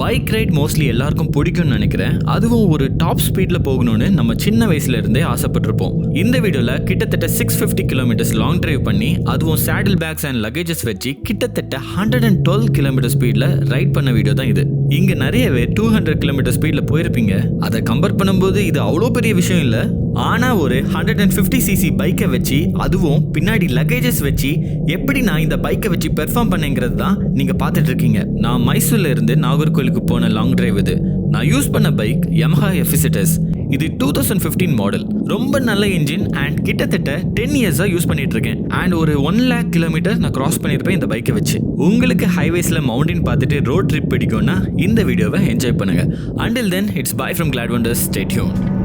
Bike ride mostly எல்லாருக்கும் பிடிக்கும்னு நினைக்கிறேன். அதுவும் ஒரு டாப் ஸ்பீட்ல போகணும்னு நம்ம சின்ன வயசுல இருந்தே ஆசைப்பட்டிருப்போம். இந்த வீடியோல கிட்டத்தட்ட 650 கிலோமீட்டர்ஸ் லாங் டிரைவ் பண்ணி அதுவும் சேடில் பேக்ஸ் அண்ட் லக்கேஜஸ் வச்சு கிட்டத்தட்ட 112 கிலோமீட்டர் ஸ்பீட்ல ரைட் பண்ண வீடியோ தான் இது. இங்க நிறையவே 200 கிலோமீட்டர் ஸ்பீட்ல போயிருப்பீங்க. அதை கம்பேர் பண்ணும்போது இது அவ்வளோ பெரிய விஷயம் இல்ல. ஆனா ஒரு 150cc பைக்கை வச்சு அதுவும் பின்னாடி லக்கேஜஸ் வச்சு எப்படி நான் இந்த பைக்கை வச்சு பெர்ஃபார்ம் பண்ணேங்கிறது தான் நீங்க பார்த்துட்டு இருக்கீங்க. நான் மைசூர்ல இருந்து நாகர்கோயிலுக்கு போன லாங் டிரைவ் இது. நான் யூஸ் பண்ண பைக் Yamaha FZ-S. இது 2015 மாடல். ரொம்ப நல்ல இன்ஜின் அண்ட் கிட்டத்தட்ட 10 இயர்ஸா யூஸ் பண்ணிட்டு இருக்கேன். அண்ட் ஒரு 1 lakh கிலோமீட்டர் நான் கிராஸ் பண்ணிருப்பேன் இந்த பைக்கை வச்சு. உங்களுக்கு ஹைவேஸ்ல மவுண்டன் பார்த்துட்டு ரோட் ட்ரிப் பிடிக்கும்னா இந்த வீடியோவை என்ஜாய் பண்ணுங்க. Until then, it's bye from Gladwonders. Stay tuned.